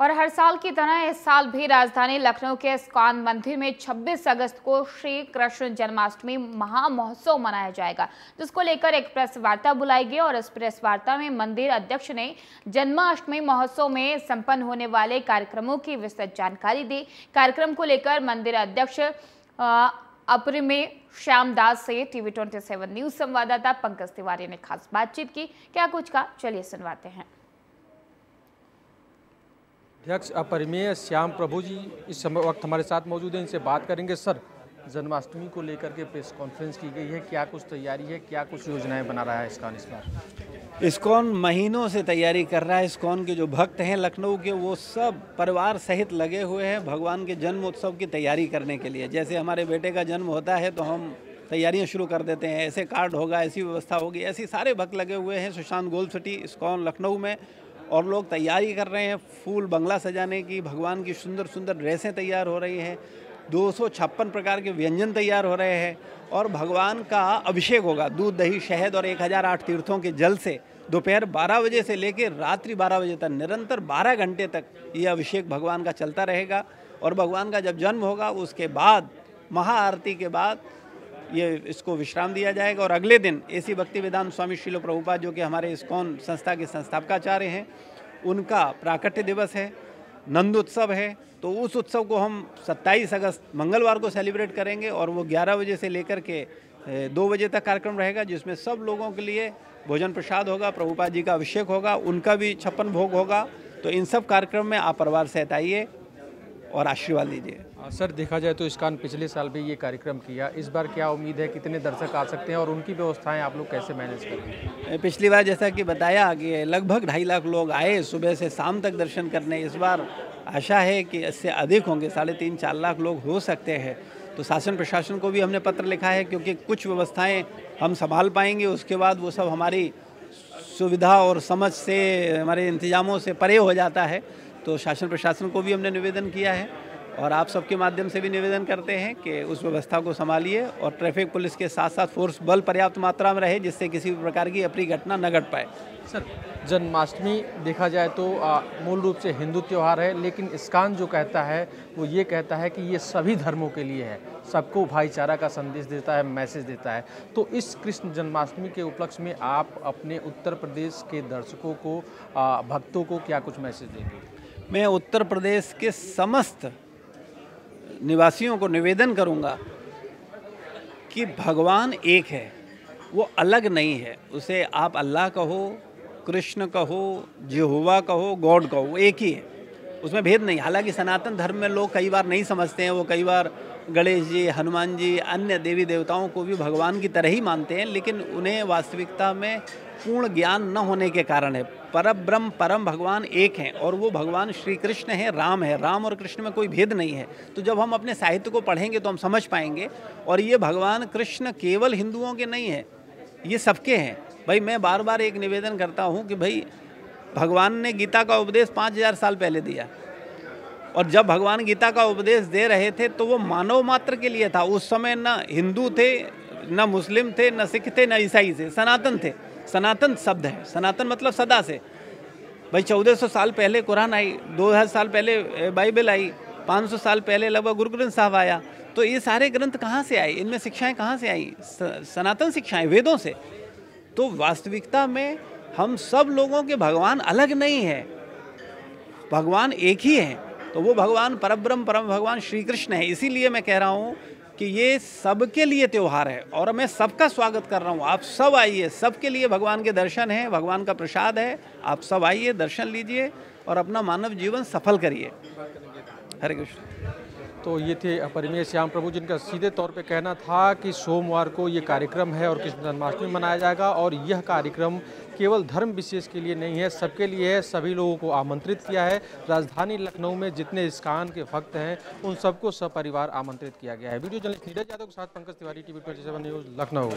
और हर साल की तरह इस साल भी राजधानी लखनऊ के इस्कॉन मंदिर में 26 अगस्त को श्री कृष्ण जन्माष्टमी महामहोत्सव मनाया जाएगा, जिसको लेकर एक प्रेस वार्ता बुलाई गई। और इस प्रेस वार्ता में मंदिर अध्यक्ष ने जन्माष्टमी महोत्सव में संपन्न होने वाले कार्यक्रमों की विस्तृत जानकारी दी। कार्यक्रम को लेकर मंदिर अध्यक्ष अपरिमेय श्यामदास से टीवी 27 न्यूज संवाददाता पंकज तिवारी ने खास बातचीत की। क्या कुछ कहा, चलिए सुनवाते हैं। अध्यक्ष अपरिमेय श्याम प्रभु जी इस समय वक्त हमारे साथ मौजूद हैं, इनसे बात करेंगे। सर, जन्माष्टमी को लेकर के प्रेस कॉन्फ्रेंस की गई है, क्या कुछ तैयारी है, क्या कुछ योजनाएं बना रहा है इस्कॉन इस बार? इस्कॉन महीनों से तैयारी कर रहा है। इस्कॉन के जो भक्त हैं लखनऊ के, वो सब परिवार सहित लगे हुए हैं भगवान के जन्म उत्सव की तैयारी करने के लिए। जैसे हमारे बेटे का जन्म होता है तो हम तैयारियां शुरू कर देते हैं, ऐसे कार्ड होगा, ऐसी व्यवस्था होगी, ऐसी सारे भक्त लगे हुए हैं Sushant gold city ISKCON Lucknow में। और लोग तैयारी कर रहे हैं फूल बंगला सजाने की, भगवान की सुंदर सुंदर ड्रेसें तैयार हो रही हैं, 256 प्रकार के व्यंजन तैयार हो रहे हैं और भगवान का अभिषेक होगा दूध दही शहद और 1008 तीर्थों के जल से। दोपहर 12 बजे से लेकर रात्रि 12 बजे तक निरंतर 12 घंटे तक ये अभिषेक भगवान का चलता रहेगा। और भगवान का जब जन्म होगा उसके बाद महाआरती के बाद ये इसको विश्राम दिया जाएगा। और अगले दिन ऐसी भक्ति वेदांत स्वामी श्रील प्रभुपाद जो कि हमारे इस्कॉन संस्था के संस्थापकाचार्य हैं, उनका प्राकट्य दिवस है, नंद उत्सव है। तो उस उत्सव को हम 27 अगस्त मंगलवार को सेलिब्रेट करेंगे और वो 11 बजे से लेकर के 2 बजे तक कार्यक्रम रहेगा, जिसमें सब लोगों के लिए भोजन प्रसाद होगा, प्रभुपाद जी का अभिषेक होगा, उनका भी 56 भोग होगा। तो इन सब कार्यक्रम में आप परिवार सहित आइए और आशीर्वाद लीजिए। सर, देखा जाए तो इस्कॉन पिछले साल भी ये कार्यक्रम किया, इस बार क्या उम्मीद है, कितने दर्शक आ सकते हैं और उनकी व्यवस्थाएं आप लोग कैसे मैनेज करेंगे? पिछली बार जैसा कि बताया कि लगभग 2.5 लाख लोग आए सुबह से शाम तक दर्शन करने। इस बार आशा है कि इससे अधिक होंगे, 3.5-4 लाख लोग हो सकते हैं। तो शासन प्रशासन को भी हमने पत्र लिखा है, क्योंकि कुछ व्यवस्थाएं हम संभाल पाएंगे, उसके बाद वो सब हमारी सुविधा और समझ से, हमारे इंतजामों से परे हो जाता है। तो शासन प्रशासन को भी हमने निवेदन किया है और आप सबके माध्यम से भी निवेदन करते हैं कि उस व्यवस्था को संभालिए और ट्रैफिक पुलिस के साथ साथ फोर्स बल पर्याप्त मात्रा में रहे, जिससे किसी भी प्रकार की अप्रिय घटना न घट पाए। सर, जन्माष्टमी देखा जाए तो मूल रूप से हिंदू त्यौहार है, लेकिन इस्कॉन जो कहता है वो ये कहता है कि ये सभी धर्मों के लिए है, सबको भाईचारा का संदेश देता है, मैसेज देता है। तो इस कृष्ण जन्माष्टमी के उपलक्ष्य में आप अपने उत्तर प्रदेश के दर्शकों को, भक्तों को क्या कुछ मैसेज देंगे? मैं उत्तर प्रदेश के समस्त निवासियों को निवेदन करूंगा कि भगवान एक है, वो अलग नहीं है। उसे आप अल्लाह कहो, कृष्ण कहो, यहोवा कहो, गॉड कहो, वो एक ही है, उसमें भेद नहीं। हालांकि सनातन धर्म में लोग कई बार नहीं समझते हैं, वो कई बार गणेश जी, हनुमान जी, अन्य देवी देवताओं को भी भगवान की तरह ही मानते हैं, लेकिन उन्हें वास्तविकता में पूर्ण ज्ञान न होने के कारण है। परब्रह्म परम भगवान एक हैं और वो भगवान श्री कृष्ण है, राम और कृष्ण में कोई भेद नहीं है। तो जब हम अपने साहित्य को पढ़ेंगे तो हम समझ पाएंगे। और ये भगवान कृष्ण केवल हिंदुओं के नहीं है, ये सबके हैं। भाई, मैं बार बार एक निवेदन करता हूँ कि भाई, भगवान ने गीता का उपदेश 5000 साल पहले दिया, और जब भगवान गीता का उपदेश दे रहे थे तो वो मानव मात्र के लिए था। उस समय न हिंदू थे, न मुस्लिम थे, न सिख थे, न ईसाई थे, सनातन थे। सनातन शब्द है, सनातन मतलब सदा से। भाई, 1400 साल पहले कुरान आई, 2000 साल पहले बाइबल आई, 500 साल पहले लगभग गुरु ग्रंथ साहब आया। तो ये सारे ग्रंथ कहाँ से आए, इनमें शिक्षाएं कहाँ से आई? सनातन शिक्षाएं, वेदों से। तो वास्तविकता में हम सब लोगों के भगवान अलग नहीं है, भगवान एक ही है। तो वो भगवान परब्रह्म परम भगवान श्री कृष्ण है। इसीलिए मैं कह रहा हूँ कि ये सबके लिए त्यौहार है और मैं सबका स्वागत कर रहा हूँ। आप सब आइए, सबके लिए भगवान के दर्शन है, भगवान का प्रसाद है। आप सब आइए, दर्शन लीजिए और अपना मानव जीवन सफल करिए। हरे कृष्ण। तो ये थे अपरिमेय श्याम प्रभु, जिनका सीधे तौर पे कहना था कि सोमवार को ये कार्यक्रम है और कृष्ण जन्माष्टमी मनाया जाएगा। और यह कार्यक्रम केवल धर्म विशेष के लिए नहीं है, सबके लिए है, सभी लोगों को आमंत्रित किया है। राजधानी लखनऊ में जितने इस्कॉन के भक्त हैं उन सबको सपरिवार आमंत्रित किया गया है। वीडियो जर्नलिस्ट नीरज यादव के साथ पंकज तिवारी, टीवी 27 न्यूज़, लखनऊ।